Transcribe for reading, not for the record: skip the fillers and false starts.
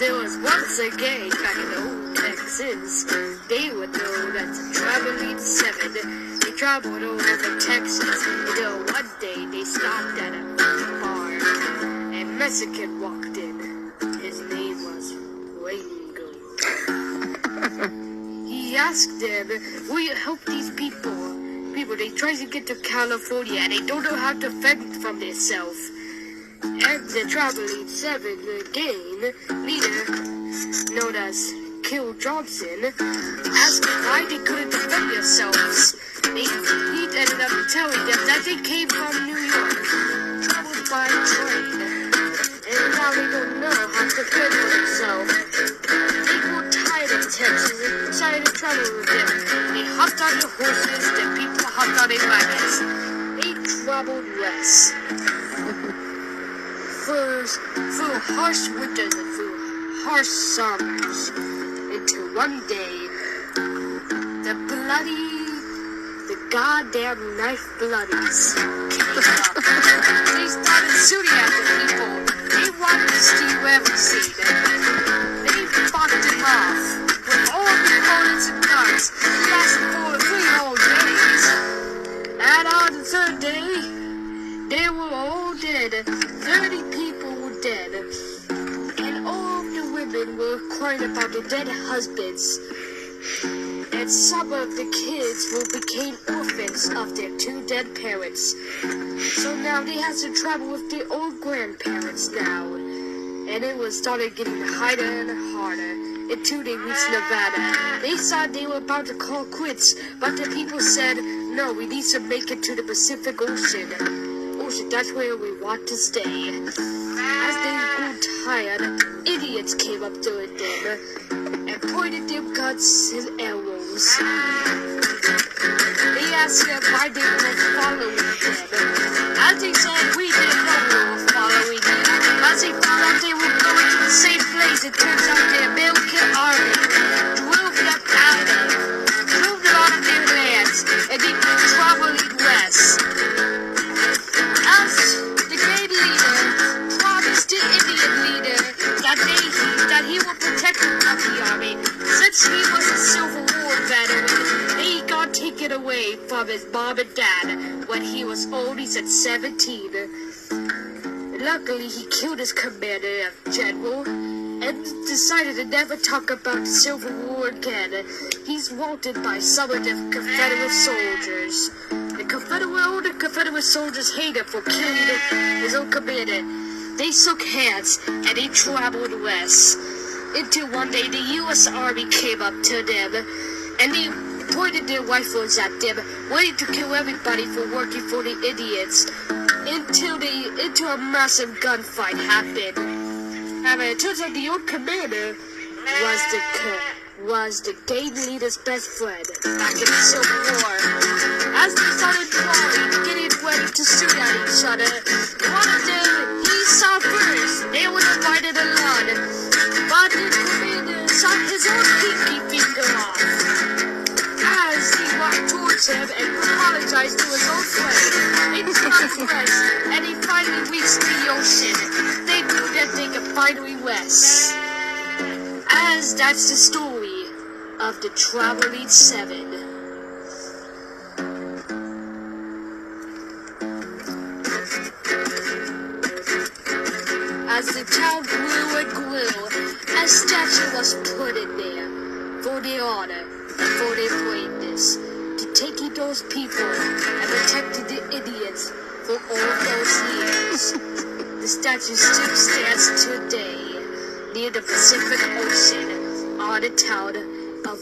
there was once a gang back in the old Texas. They were known as the Traveling Seven. They traveled all over Texas until one day they stopped at a bar. A Mexican walked in. His name was Ringo. He asked them, will you help these people? They try to get to California and they don't know how to fend from themselves. And the Traveling Seven gang leader, known as Kill Johnson, asked them why they couldn't defend themselves. He ended up telling them that they came from New York, traveled by train, and now they don't know how to fend for themselves. They grew tired of Texas and decided to travel with them. They hopped on their horses, the people hopped on their wagons. They traveled west. Through harsh winters and through harsh summers, until one day, the goddamn knife bloodies came up. They started shooting at the people. They wanted to steal everything. They fought them off with all the bullets and guns. It lasted for 3 whole days. And on the third day, they were all dead. 30 people were dead. And all of the women were crying about their dead husbands. And some of the kids became orphans of their 2 dead parents. So now they had to travel with their old grandparents now. And it was started getting harder and harder until they reached Nevada. They thought they were about to call quits, but the people said, no, we need to make it to the Pacific Ocean. That's where we want to stay. As they grew tired, idiots came up to them and pointed their guns and arrows. They asked them why they were following them. As they said, we didn't know we were following them. As they found out they were going to the same place, it turns out the American army drove them out of their lands, and they were traveling west. As the great leader promised the Indian leader that he would protect him from the army, since he was a Civil War veteran, he got taken away from his mom and dad when he was only 17. Luckily, he killed his commander, general, and decided to never talk about the Civil War again. He's wanted by some of the Confederate soldiers. The Confederate soldiers hated him for killing his own commander. They shook hands and they traveled west. Until one day the U.S. Army came up to them and they pointed their rifles at them, waiting to kill everybody for working for the Indians. Until a massive gunfight happened. And it turns out the old commander was the gang leader's best friend back in the Civil War. As they started crawling, getting ready to shoot at each other, one of them he saw first. They were divided a lot, but the commander shot his own pinky finger off. As he walked towards him and apologized to his old friend, they traveled west, and he finally reached the ocean. They knew that they could finally rest. As that's the story of the Traveling Seven. As the town grew and grew, a statue was put in there for their honor and for their greatness, to taking those people and protecting the Indians for all those years. The statue still stands today near the Pacific Ocean on the town of